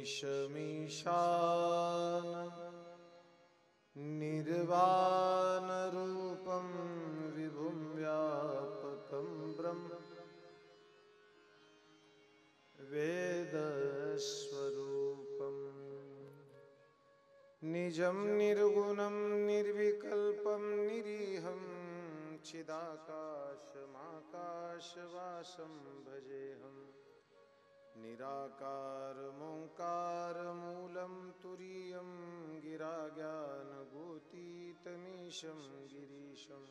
ईशमीशान निर्वाणरूपं विभुं व्यापकं ब्रह्म वेदस्वरूपं निजं निर्गुणं निर्विकल्पं निरीहं चिदाकाशमाकाशवासं भजेऽहम् निराकारमोङ्कारमूलं तुरीयं गिराज्ञानगोतीतमीशं गिरीशं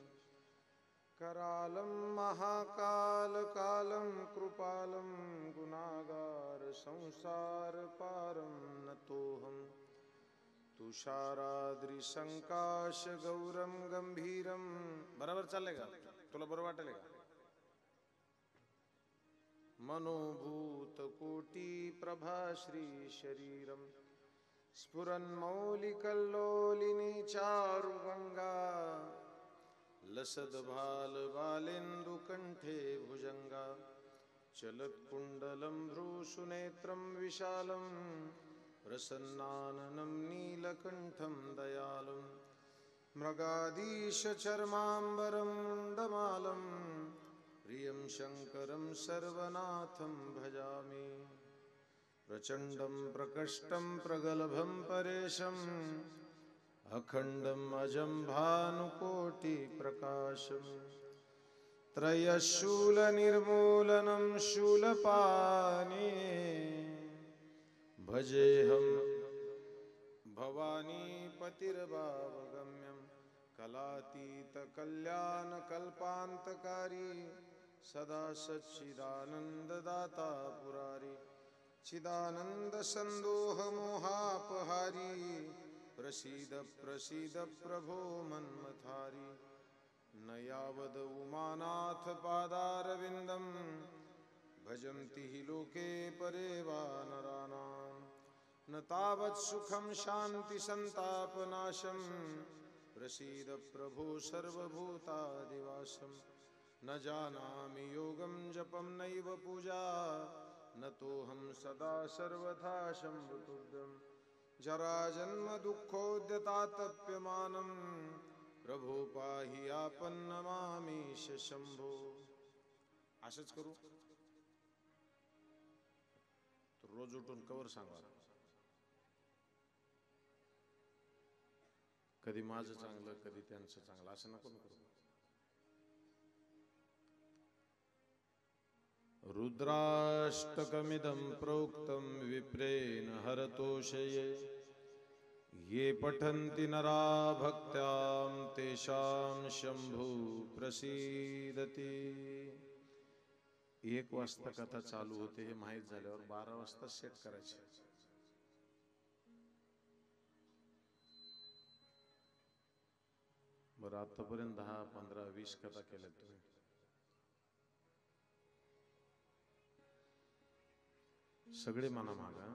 करालं महाकालकालं कृपालं गुणागारसंसारपारं नतोऽहं तुषाराद्रिसङ्काशगौरं गंभीरं बरोबर चाललंय का तुला बरोबर वाटेल का मनोभूतकोटि प्रभाश्री शरीरं स्फुरन्मौलिकल्लोलिनी चारुगंगा लसद्भालबालेन्दुकण्ठे भुजंगा चलत्कुण्डलं भ्रूसुनेत्रं विशालं प्रसन्नाननं नीलकण्ठं दयालं मृगाधीशचर्माम्बरं मुण्डमालं प्रियं शङ्करं सर्वनाथं भजामि प्रचण्डं प्रकष्टं प्रगल्भं परेशम् अखण्डम् अजं भानुकोटिप्रकाशं त्रयशूलनिर्मूलनं शूलपाणे भजेऽहं भवानीपतिर्भावगम्यं कलातीतकल्याणकल्पान्तकारी सदा सच्चिदानन्ददाता पुरारी चिदानन्दसन्दोहमोहापहारी प्रसीद प्रसीद प्रभो मन्मथारी न यावद् उमानाथ पादारविन्दं भजन्ति हि लोके परे वा नराणां न तावत् सुखं शान्ति सन्तापनाशं प्रसीद प्रभो सर्वभूतादिवासं न जानामि योगं जपं नैव पूजा न तोऽहं सदा सर्वथा शम्भुतुभ्यं जराजन्म दुःखोद्यतातप्यमानं प्रभो पाहि आपन्नमामीश शंभो असंच करू तर रोज उठून कवर सांगा कधी माझं चांगलं कधी त्यांचं चांगलं असं नको करू रुद्राष्टकमिदं प्रोक्तं विप्रेण हरतोषये ये पठन्ति नरा भक्त्यां तेषां शंभु प्रसीदति 1 वाजता कथा चालू होते हे माहित झाल्यावर 12 वाजता सेट करायचे बरं आतापर्यंत 10, 15, 20 कथा केल्या तुम्ही सगळे मना मागा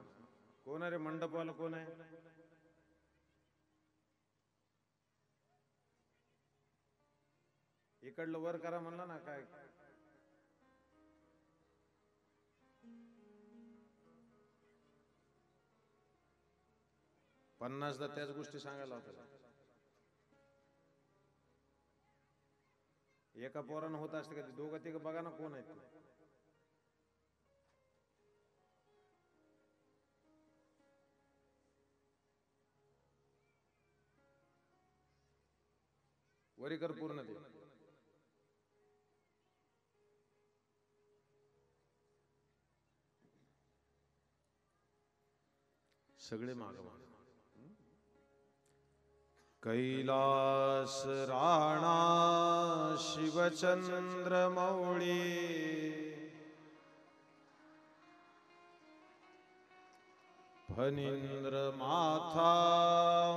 कोण आहे रे मंडपवाला कोण आहे इकडलं वर करा म्हणला ना काय पन्नासदा त्याच गोष्टी सांगायला होत्या एका पोरानं होत असते का दोघं तिघं बघा ना कोण आहेत वरीकर पूर्ण दे सगळे माग कैलास राणा शिवचंद्र मौळी फणींद्र माथा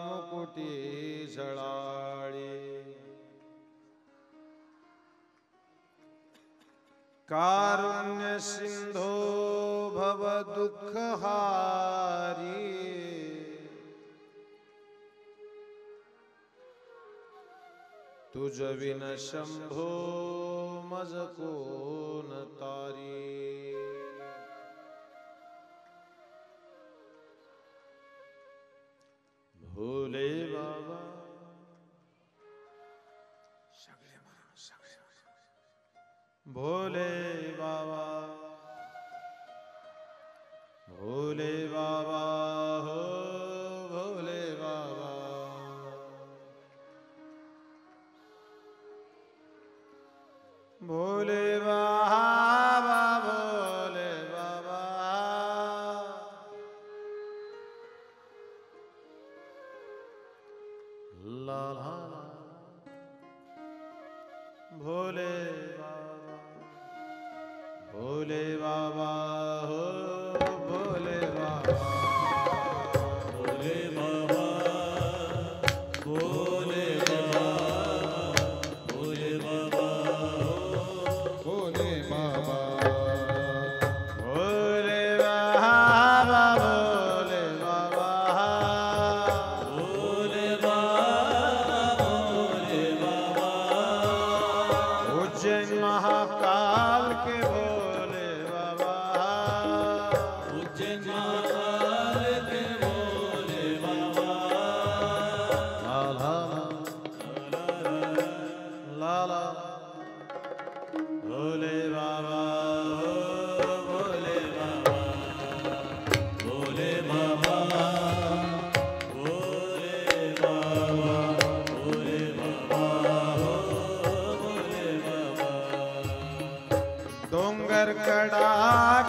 मुकुटी झळाळी कारुण्य सिंधो भव दुःखहारी तुझ विन शंभो मज कोण तारी भोले बाबा भोले बाबा भोले बाबा हो भोले बाबा भोले बाबा भोले बाबा ला ला ला भोले बाबा भोले बाबा हो भोले बाबा भोले बाबा भोले बाबा भोले बाबा भोले बाबा भोले बाबा भोले बाबा भोले बाबा भोले बाबा उज्जैन महाकाल के भोले बाबा उज्जैन महाकाल के भोले बाबा ला ला ला भोले बाबा भोले बाबा भोले बाबा भोले बाबा भोले बाबा भोले बाबा डोंगर कड़ा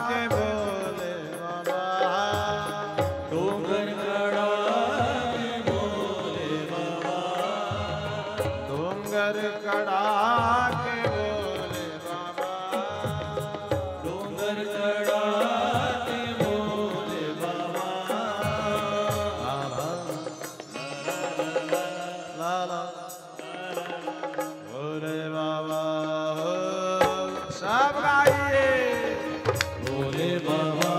के भोले बाबा डोंगर कड़ा के भोले बाबा डोंगर कड़ा के भोले बाबा डोंगर कड़ा के भोले बाबा ला ला भोले बाबा हो सब गाइए भोले बाबा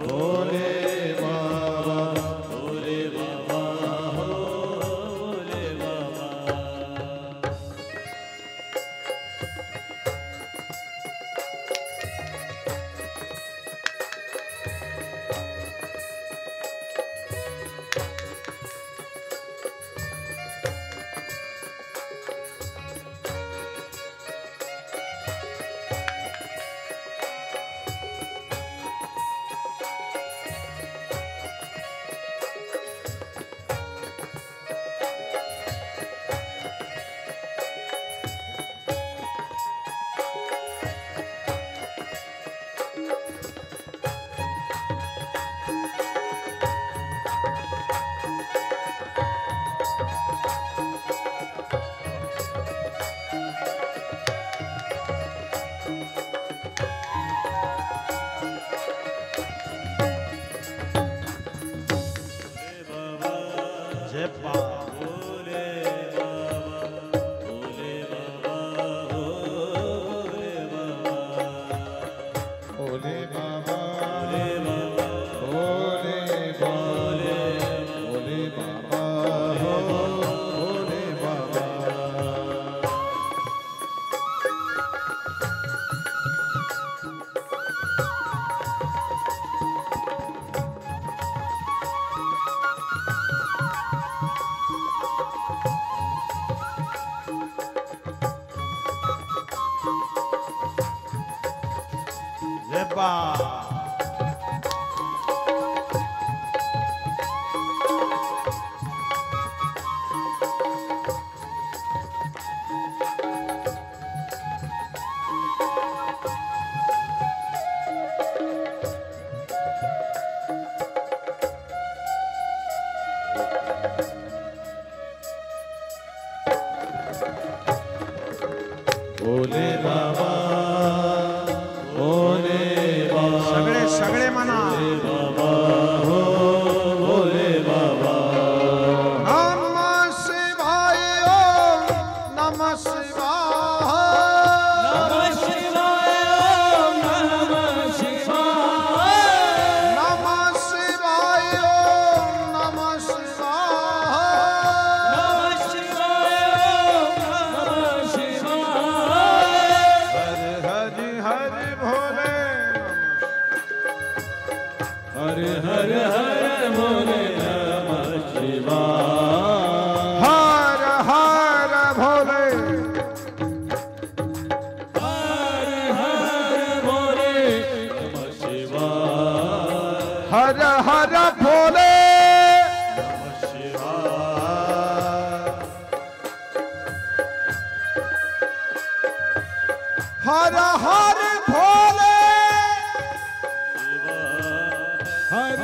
भोले बाबा भोले बाबा हो भोले बाबा जय बाबा भोले बाबा भोले बाबा भोले बाबा भोले बाबा भोले बाबा भोले बाबा भोले बाबा जय बाबा भोले बाबा भोले बाबा सगळे सगळे म्हणा बाबा हो भोले बाबा नमः शिवाय ओम नमः शिवाय नमः शिवाय ओम नमः शिवाय नमः शिवाय ओम नमः शिवाय नमः शिवाय हरि हरि भोले हरि हरि हरि भोले नमः शिवाय हर हर भोले हर हर भोले नमः शिवाय हर हर भोले नमः शिवाय हर हर भोले हर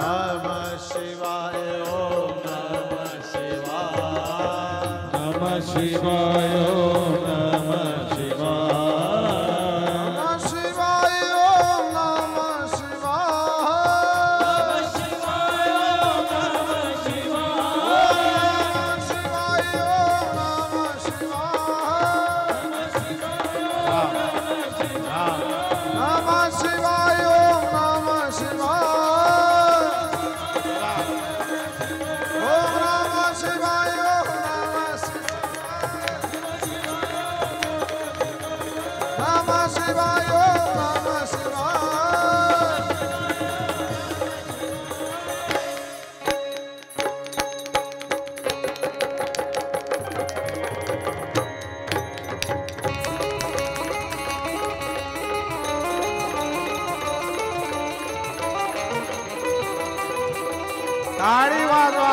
नमः शिवाय ओम नमः शिवाय नमः शिवाय नमः शिवाय नमः शिवाय ओम नमः शिवाय शिवाय नमः शिवाय नमः शिवाय ओम नमः शिवाय ओम नमः शिवाय ओम नमः शिवाय ओम नमः शिवाय ताड़ी वाजवा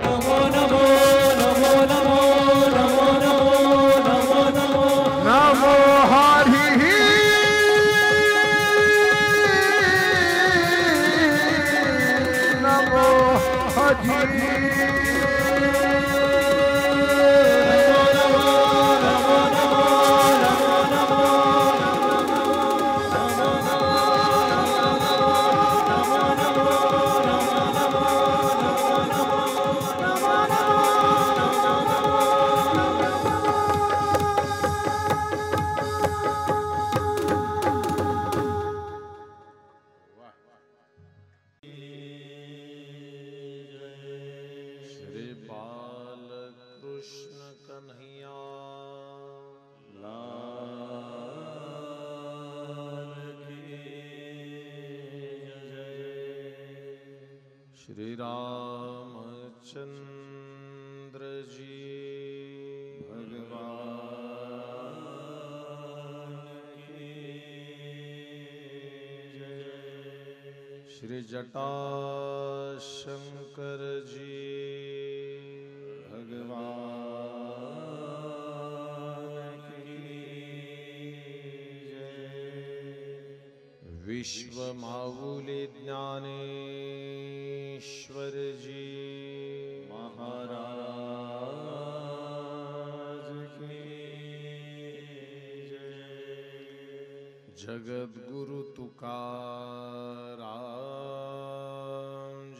नमो नमो नमो नमो नमो नमो नमो नमो नमो हरि नमो हरि श्री बाल कृष्ण कन्हैया श्री रामचंद्र जी श्री जटाशंकर जी विश्व माऊली ज्ञानेश्वर जी महाराज की जगत गुरु तुकाराम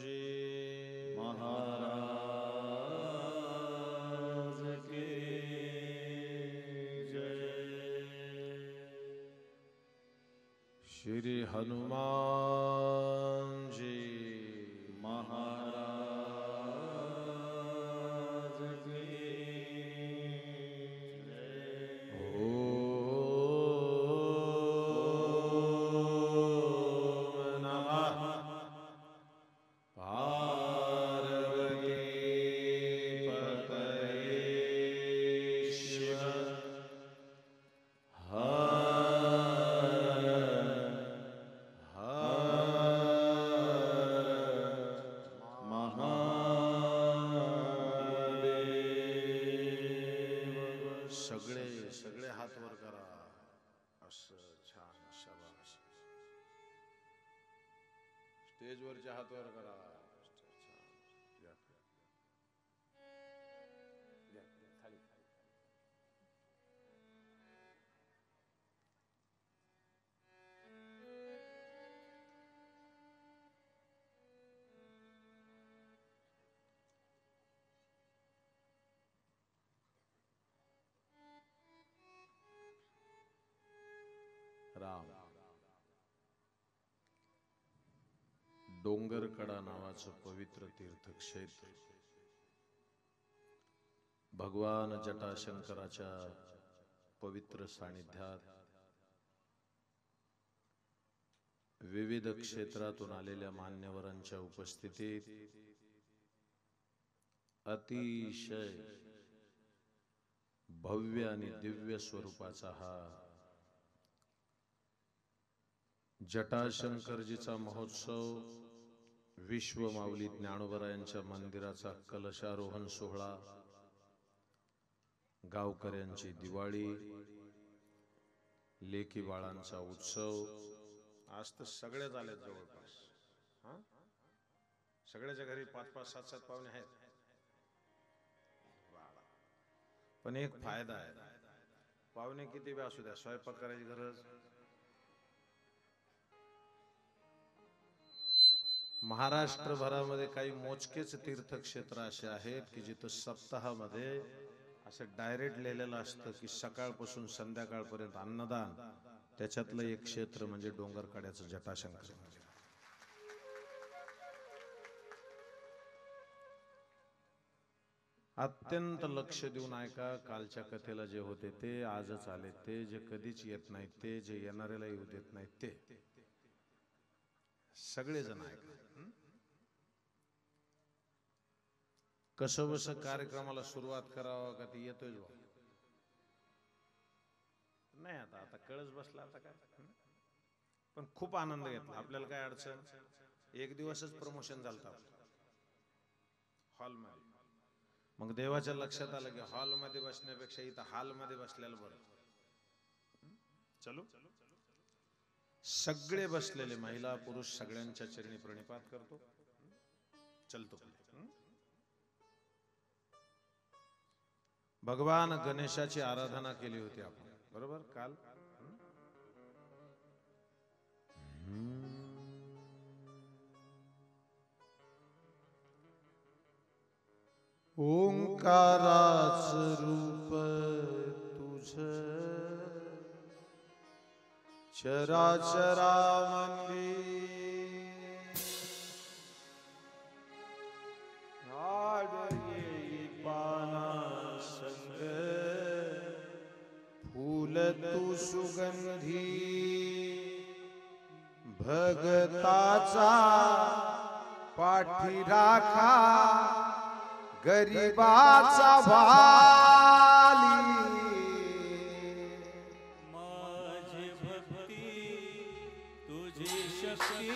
जी महाराज की श्री हनुमान जी महाराज की ओम नमः पार्वती शाबास. स्टेजवरच्या हात वर करा. घ्या. घ्या. खाली. राम डोंगरकडा नावाचं पवित्र तीर्थक्षेत्र भगवान जटाशंकराच्या पवित्र सानिध्यात विविध क्षेत्रातून आलेल्या मान्यवरांच्या उपस्थितीत अतिशय भव्य आणि दिव्य स्वरूपाचा हा जटाशंकरजीचा महोत्सव विश्व माऊली ज्ञानोबरायांच्या मंदिराचा कलशारोहण सोहळा गावकऱ्यांची दिवाळी लेकी बाळांचा उत्सव आज तर सगळेच आलेत जवळपास. हा सगळ्याच्या घरी 5-5, 7-7 पाहुणे आहेत. पण एक फायदा आहे, पाहुणे किती बी असू द्या स्वयंपाक करायची गरज. महाराष्ट्रभरामध्ये काही मोजकेच तीर्थक्षेत्र असे आहेत की जिथं सप्ताहामध्ये असं डायरेक्ट लिहिलेलं असतं की सकाळपासून संध्याकाळपर्यंत अन्नदान. त्याच्यातलं एक क्षेत्र म्हणजे डोंगरकड्याचं जटाशंकर. अत्यंत लक्ष देऊन ऐका. कालच्या कथेला जे होते ते आजच आले, ते जे कधीच येत नाहीत, ते जे येणाऱ्याला येऊ देत नाहीत, ते सगळेजण ऐका. कसं बस कार्यक्रमाला सुरुवात करावं का ते येतोय नाही. आता आता कळस बसला आता काय. पण खूप आनंद घेतला. आपल्याला काय अडचण, एक दिवसच प्रमोशन झालं हॉलमध्ये. मग देवाच्या लक्षात आलं की हॉलमध्ये बसण्यापेक्षा इथं हॉलमध्ये बसलेलं बरं. चलो सगळे बसलेले महिला पुरुष सगळ्यांच्या चरणी प्रणिपात करतो. चलतो. भगवान गणेशाची आराधना केली होती आपण, बरोबर काल. ओंकाराच रूप तुझ चराचरामंदी आडये पाना संग फूल तू सुगंधी भगताचा पाठी राखा गरीबाचा भाली. माझी भक्ती तुझी शक्ती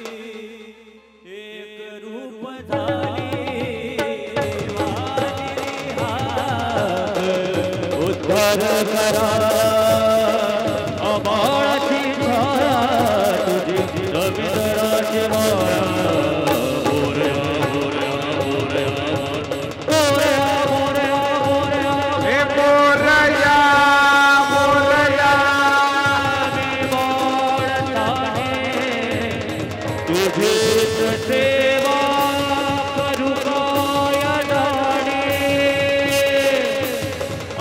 एक रूप झाली. उद्धार करा अमाळाची छाया तुझी रवींद्राची माया. सेवा करू काय जाणे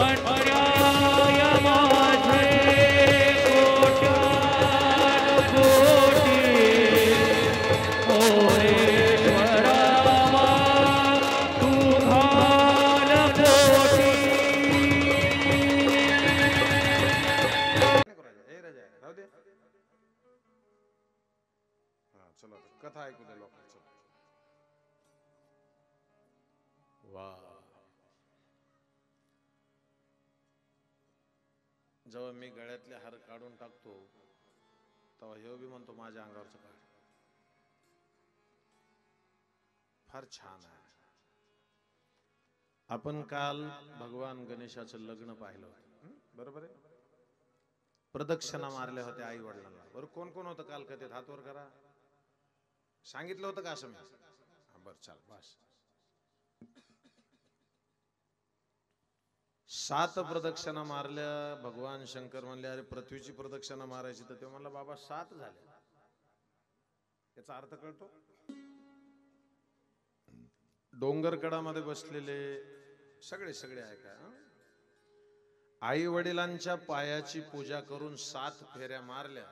अन्याय माझे कोट्यानकोटी. ओरेश्वरामा तू घाल पोटी. चला कथा ऐकू द्या लोकांचं. वा, जेव्हा मी गळ्यातले हार काढून टाकतो तेव्हा ह्यो बी म्हणतो माझ्या अंगावरचं काढ. फार छान आहे. आपण काल भगवान गणेशाचं लग्न पाहिलं होतं, बरोबर आहे. प्रदक्षिणा मारल्या होत्या आई वडिलांना. बरं कोण कोण होतं काल कथेत? हात वर करा. सांगितलं होतं का असं मी? बर चाल बस. 7 प्रदक्षिणा मारल्या. भगवान शंकर म्हणले अरे पृथ्वीची प्रदक्षिणा मारायची, तर ते म्हणला बाबा 7 झाले. याचा अर्थ कळतो? डोंगरकडामध्ये बसलेले सगळे सगळे ऐका. आई वडिलांच्या पायाची पूजा करून 7 फेऱ्या मारल्या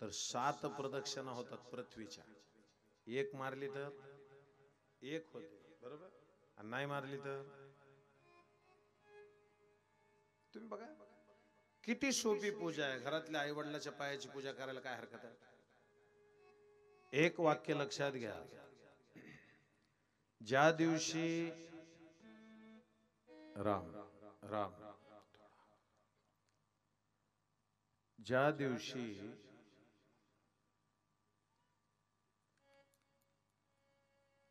तर 7 प्रदक्षिणा होतात पृथ्वीच्या. एक मारली तर एक होते, बरोबर? आणि नाही मारली तर? तुम्ही बघा किती सोपी पूजा आहे. घरातल्या आई वडिलाच्या पायाची पूजा करायला काय हरकत आहे? एक वाक्य लक्षात घ्या. ज्या दिवशी राम राम ज्या दिवशी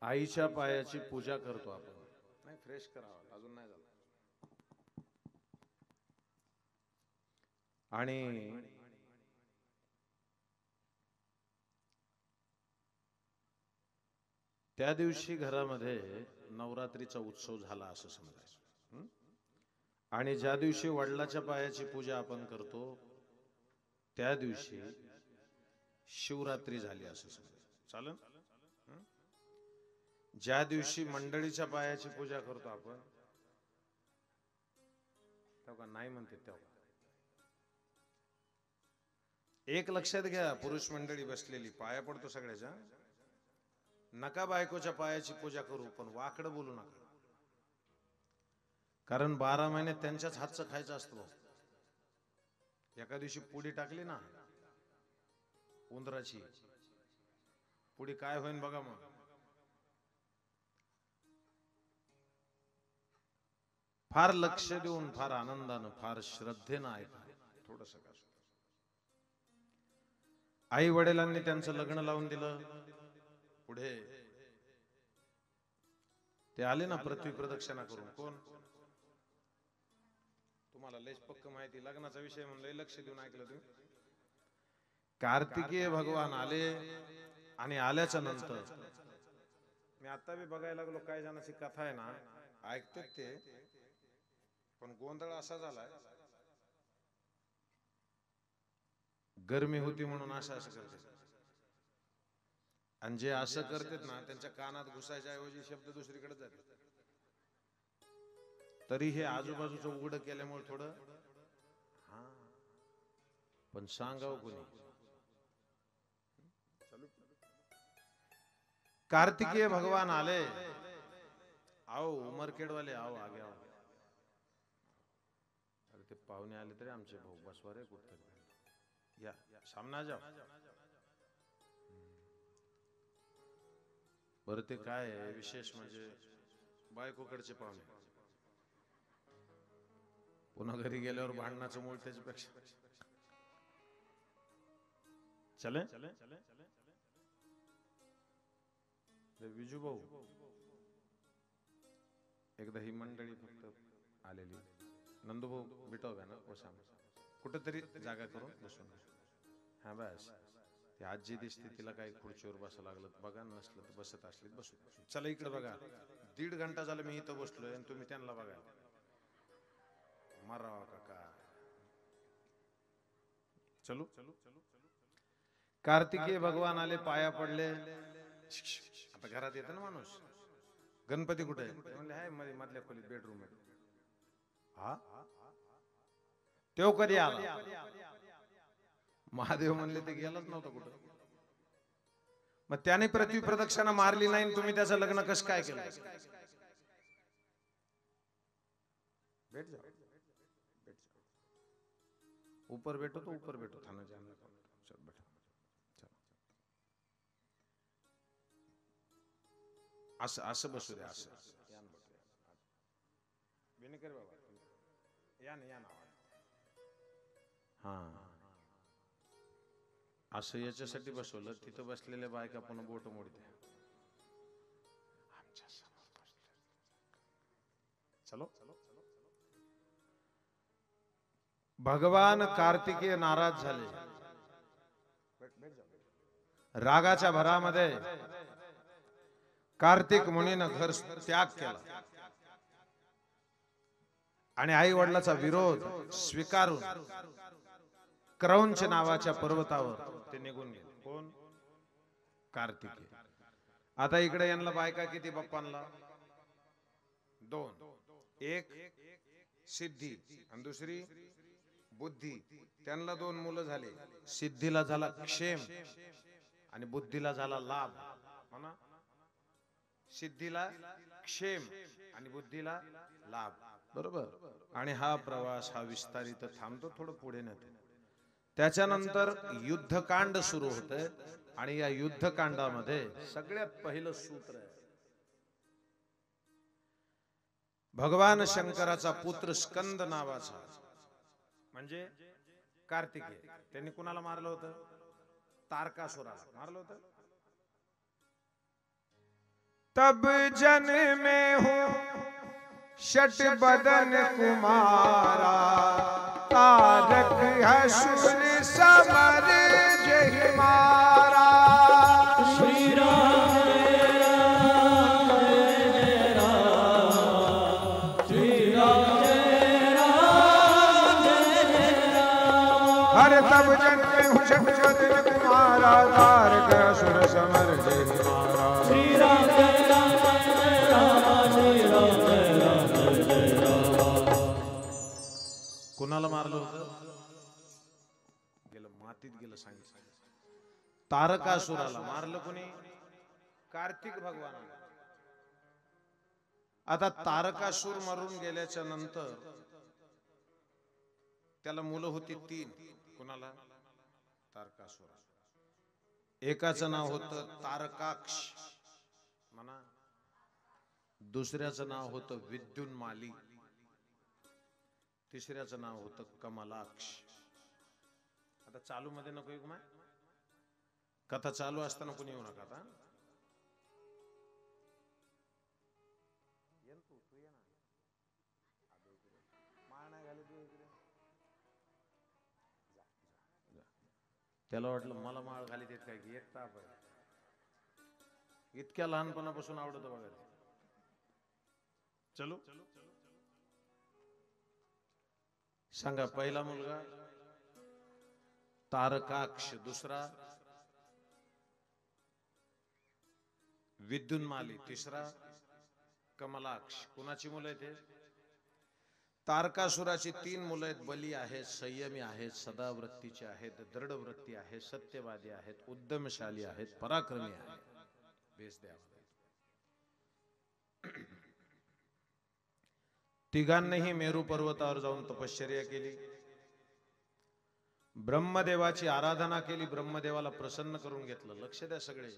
आईच्या पायाची पूजा करतो आपण, नाही फ्रेश करावं अजून नाही झालं, आणि त्या दिवशी घरामध्ये नवरात्रीचा उत्सव झाला असं समजायचं. आणि ज्या दिवशी वडिलाच्या पायाची पूजा आपण करतो त्या दिवशी शिवरात्री झाली असं समजायचं. चालेल? ज्या दिवशी मंडळीच्या पायाची पूजा करतो आपण तेव्हा नाही म्हणते तेव्हा. एक लक्षात घ्या, पुरुष मंडळी बसलेली पाया पडतो सगळ्याच्या, नका बायकोच्या पायाची पूजा करू, पण वाकडं बोलू नका. कारण 12 महिने त्यांच्याच हातचं खायचं असतं. एका दिवशी पुडी टाकली ना उंदराची, पुडी काय होईन बघा मग. फार लक्ष देऊन, फार आनंदानं, फार श्रद्धेनं ऐका थोडस. आई वडिलांनी त्यांचं लग्न लावून दिलं. पुढे ते आले ना पृथ्वी प्रदक्षिणा करून. कोण? तुम्हाला लयच पक्क माहिती, लग्नाचा विषय म्हणून लय लक्ष देऊन ऐकलं तुम्ही. कार्तिकेय भगवान आले आणि आल्याच्या नंतर मी आता बी बघायला लागलो, काही जणांची कथा आहे ना ऐकते ते, पण गोंधळ असा झालाय गरमी होती म्हणून असं असं करते. आणि जे असं करतात ना त्यांच्या कानात घुसायच्या ऐवजी शब्द दुसरीकडे जाते. तरी हे आजूबाजूचं उघड केल्यामुळे थोडं हा, पण सांगावं कोणी. कार्तिकेय भगवान आले. आओ उमरखेडवाले आओ आगे आओ. अरे ते पाहुणे आले तरी आमचे भाऊ बसवा रे कुठतरी. या सामना जाओ. बरं ते काय आहे विशेष म्हणजे बायकोकडचे पाहुणे पुन्हा घरी गेल्यावर भांडणाचं मूळ त्याच्यापेक्षा. चले विजू भाऊ, एकदा ही मंडळी फक्त आलेली. नंदू भाऊ भेटाव्या ना कोसा कुठेतरी जागा करून बसून. हा बस ती आजी दिसते, तिला काही खुर्चीवर बसावं लागलं बघा, नसलं तर बसत असली बसू. चला इकडे बघा, 1.5 घंटा झाला मी इथं बसलोय आणि तुम्ही त्यांना बघा. मारावा काका. चलो कार्तिकेय भगवान आले, पाया पडले. आता घरात येतं ना माणूस, गणपती कुठे आहे म्हणले आहे मध्ये मधल्या खोलीत बेडरूम आहे. हा तेव कधी आला? महादेव म्हणले ते गेलाच नव्हता कुठं. मग त्याने पृथ्वी प्रदक्षिणा मारली नाही, तुम्ही त्याचं लग्न कसं काय केलं? बैठ जाओ बैठ जाओ. ऊपर बैठो तो ऊपर बैठो. थाना जाना चल बैठो. असं असं बसू दे. असं विनेकर बाबा या ना या ना. हा असं याच्यासाठी बसवलं, तिथं बसलेल्या बायका पुन्हा बोट मोडते. आमच्या समोर बसले. चलो भगवान कार्तिकेय नाराज झाले. रागाच्या भरामध्ये कार्तिक मुनीनं घर त्याग केला आणि आई वडिलाचा विरोध स्वीकारून क्रौंच नावाच्या पर्वतावर ते निघून गेले. कोण? कार्तिकेय. आता इकडे यांना बायका किती बाप्पांना? 2. एक सिद्धी आणि दुसरी बुद्धी. त्यांना 2 मुलं झाले. सिद्धीला झाला क्षेम आणि बुद्धीला झाला लाभ. म्हणा, सिद्धीला क्षेम आणि बुद्धीला लाभ. बरोबर. आणि हा प्रवास हा विस्तारित थांबतो, थोडं पुढे नेतो. त्याच्यानंतर युद्धकांड सुरू होते आणि या युद्धकांडामध्ये सगळ्यात पहिलं सूत्र आहे. भगवान शंकराचा पुत्र स्कंद नावाचा म्हणजे कार्तिकेय, त्यांनी कुणाला मारलं होतं? तारकासुराला मारलं होतं. तब जन्मे हूँ शट बदन कुमारा, तारक असुर समर जय मारा. श्री राम जय राम जय राम, श्री राम जय राम जय राम. हर तब जन्मे हूँ शट बदन कुमारा, तारक असुर समर जय मारा. श्री राम जय राम जय राम, श्री राम जय राम जय राम. कुणाला मारलं होतं? गेलं मातीत गेलं. सांगितलं तारकासुराला मारलं कोणी? कार्तिक भगवान. आता तारकासुर मरून गेल्याच्या नंतर त्याला मुलं होती 3. कुणाला? तारकासुरा. एकाचं नाव होतं तारकाक्ष म्हणा, दुसऱ्याचं नाव होतं विद्युन्माली, तिसऱ्याचं नाव होतं कमलाक्ष. आता चालू मध्ये नको येऊ, कथा चालू असताना कोणी येऊ नका. आता त्याला वाटलं मला माळ घाली देत काय की, एक ताप आहे. इतक्या लहानपणापासून आवडत बघा. चलो सांगा. पहिला मुलगा तारकाक्ष, दुसरा विद्युन्माली, तिसरा कमलाक्ष. कुणाची मुलं आहेत? तारकासुराची 3 मुलं आहेत. बली आहेत, संयमी आहेत, सदावृत्तीचे आहेत, दृढ वृत्ती आहेत, सत्यवादी आहेत, उद्यमशाली आहेत, पराक्रमी आहेत. बेस द्या. तिघांनीही मेरू पर्वतावर जाऊन तपश्चर्या केली, ब्रह्मदेवाची आराधना केली, ब्रह्मदेवाला प्रसन्न करून घेतलं. लक्ष द्या सगळे.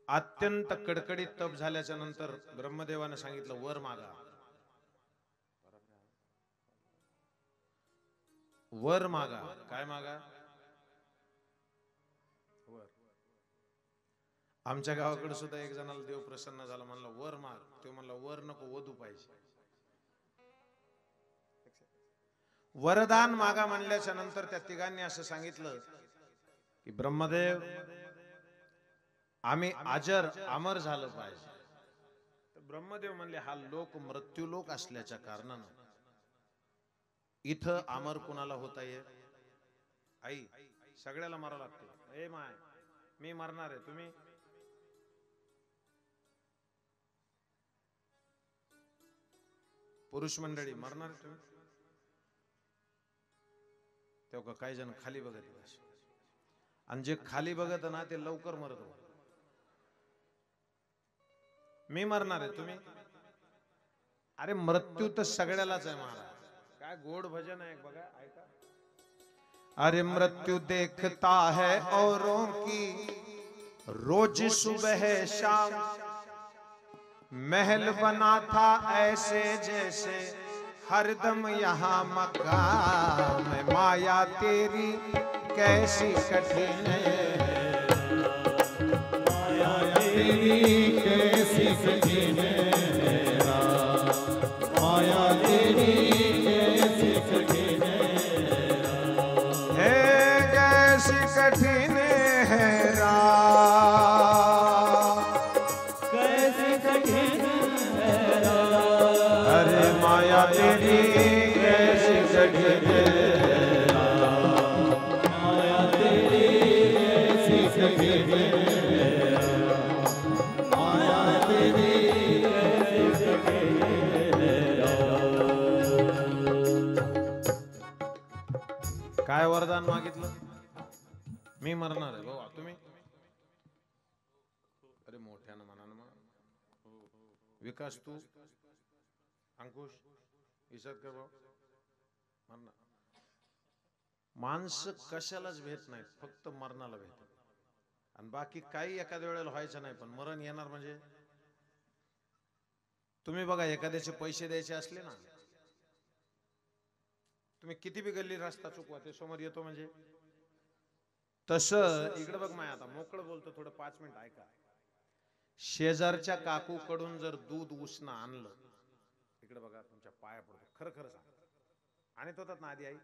अत्यंत कडकडीत तप झाल्याच्या नंतर ब्रह्मदेवाने सांगितलं वर मागा. वर मागा. काय मागा? वर. आमच्या गावाकडे सुद्धा एक जणाला देव प्रसन्न झाला, म्हणला वर माग. तो म्हणला वर नको, वधू पाहिजे. वरदान मागा म्हणल्याच्या नंतर त्या तिघांनी असं सांगितलं की ब्रह्मदेव, आम्ही अजर अमर झालं पाहिजे. तर ब्रह्मदेव म्हणले हा लोक मृत्यू लोक असल्याच्या कारणानं इथं अमर कुणाला होता येत? आई, सगळ्याला मारावं लागतं. ए माय, मी मरणार आहे, तुम्ही पुरुष मंडळी मरणार आहे तुम्ही. तेव्हा काही जण खाली बघत, आणि जे खाली बघत ना ते लवकर मरत. मी मरणार आहे, तुम्ही. अरे मृत्यू तर सगळ्यालाच आहे महाराज. काय गोड भजन आहे बघा, ऐका. अरे मृत्यू देखता है औरों की रोज सुबह शाम, महल बना था ऐसे जैसे हरदम यहाँ मकाम, माया तेरी कैसी कठिन है, माया तेरी कैसी कठिन है, माया तेरी माया तेरी कैसे खेला। काय वरदान मागितलं? मी मरणार आहे भाऊ, तुम्ही अरे मोठ्यानं म्हणा ना मग. विकास तू, अंकुश, ईशात का भाऊ मरणार. माणसं कशालाच भेट नाहीत, फक्त मरणाला भेट. आणि बाकी काही एखाद्या वेळेला व्हायचं नाही, पण मरण येणार म्हणजे. तुम्ही बघा एखाद्याचे पैसे द्यायचे असले ना, तुम्ही किती बी गल्ली रस्ता चुकवा, ते समोर येतो म्हणजे. तसं इकडे बघ माय, आता मोकळं बोलतो, थोडं 5 मिनिट ऐका. शेजारच्या काकू कडून जर दूध उसणं आणलं, इकडे बघा तुमच्या पाया पडतो, खरं खरं सांग. आणि तो ना आधी आई,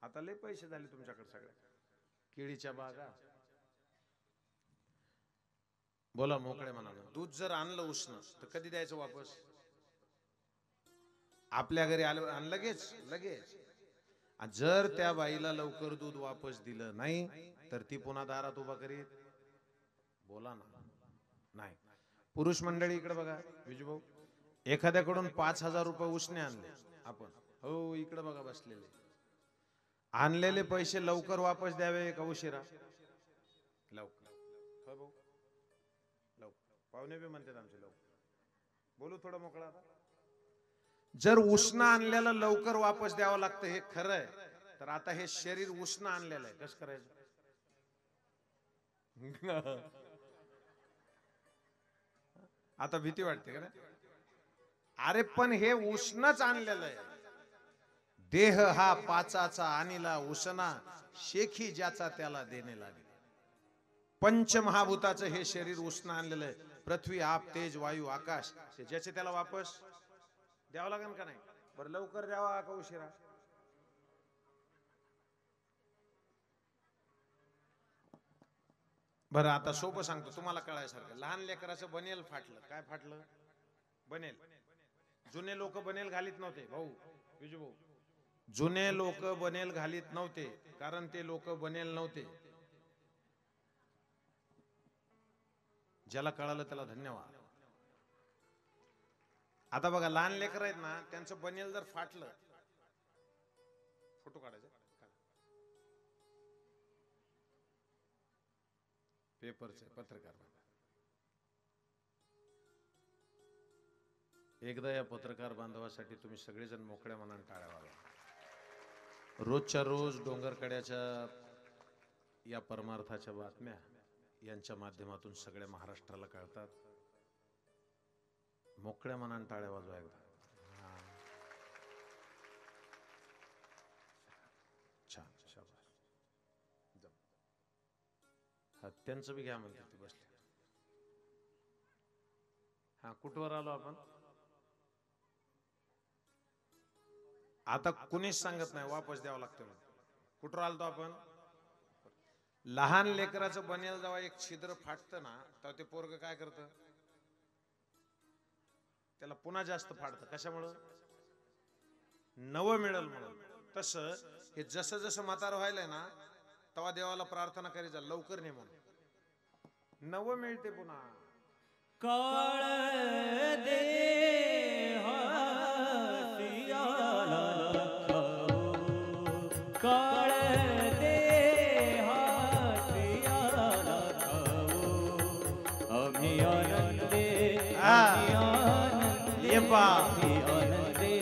आता लय पैसे झाले तुमच्याकडे सगळ्या, केळीच्या बागा. बोला मोकळे म्हणाला, दूध जर आणलं उसणं तर कधी द्यायचं वापस? आपल्या घरी आलं लगेच लगेच. जर त्या बाईला लवकर दूध वापस दिलं नाही तर ती पुन्हा दारात उभा करीत? बोला ना. नाही. पुरुष मंडळी इकडे बघा, विजूभाऊ, एखाद्याकडून 5,000 रुपये उसने आणले आपण, हो इकडे बघा बसलेले, आणलेले पैसे लवकर वापस द्यावे का उशिरा? लवकर. हो भाऊ लवकर. पाहुणे बी म्हणतात आमचे लवकर. बोलू थोडं मोकळा आता. जर उष्ण आणलेलं लवकर वापस द्यावं लागतं हे खरं आहे, तर आता हे शरीर उष्ण आणलेलं आहे, कसं करायचं? आता भीती वाटते का? अरे पण हे उष्णच आणलेलं आहे. देह हा पाचाचा आणिला उष्णा, शेखी ज्याचा त्याला देणे लागले. पंचमहाभूताचं हे शरीर उष्ण आणलेलं आहे. पृथ्वी, आप, तेज, वायू, आकाश, ज्याचे त्याला वापस द्यावं लागेल का नाही? बरं लवकर द्यावा का उशिरा? बरं आता सोपं सांगतो तुम्हाला कळायसारखं. लहान लेकराचं बनेल फाटलं, काय फाटलं? बनेल. जुने लोक बनेल घालीत नव्हते भाऊ, विजू भाऊ. जुने लोक बनेल घालीत नव्हते, कारण ते लोक बनेल नव्हते. ज्याला कळालं त्याला धन्यवाद. आता बघा लहान लेकर आहेत ना, त्यांचं बनेल जर फाटलं, फोटो काढायचा, पेपरचे पत्रकार. एकदा या पत्रकार बांधवासाठी तुम्ही सगळेजण मोकळ्या मनाने टाळ्या वाजवा. रोजच्या रोज डोंगरकड्याच्या या परमार्थाच्या बातम्या यांच्या माध्यमातून सगळ्या महाराष्ट्राला कळतात. मोकळ्या मनाने टाळ्या वाजवा एकदा. छान, शाबास. हा त्यांचं बी घ्या म्हणते ती बसले. हा कुठवर आलो आपण? आता कुणीच सांगत नाही वापस द्यावं लागतं. कुठवर आलतो आपण? लहान लेकराचं बनेल जेव्हा एक छिद्र फाटतं ना, तेव्हा ते पोरग काय करतं? त्याला पुन्हा जास्त फाडतं. कशामुळं? नवं मिळेल म्हणून. तसं हे जसं जसं म्हातारं व्हायलंय ना, तेव्हा देवाला प्रार्थना करी जा लवकर ने म्हणून, नवं मिळते पुन्हा. काळ देहा सियाला खाऊ, काळ देहा सियाला खाऊ, आम्ही आनंदे, आम्ही आनंदे, ये पा आम्ही आनंदे,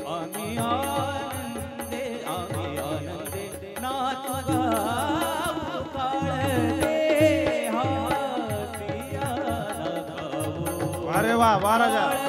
आम्ही आनंदे, आम्ही आनंदे, नाथ गाऊ काळ देहा सियाला खाऊ. अरे वा, 12 हजार.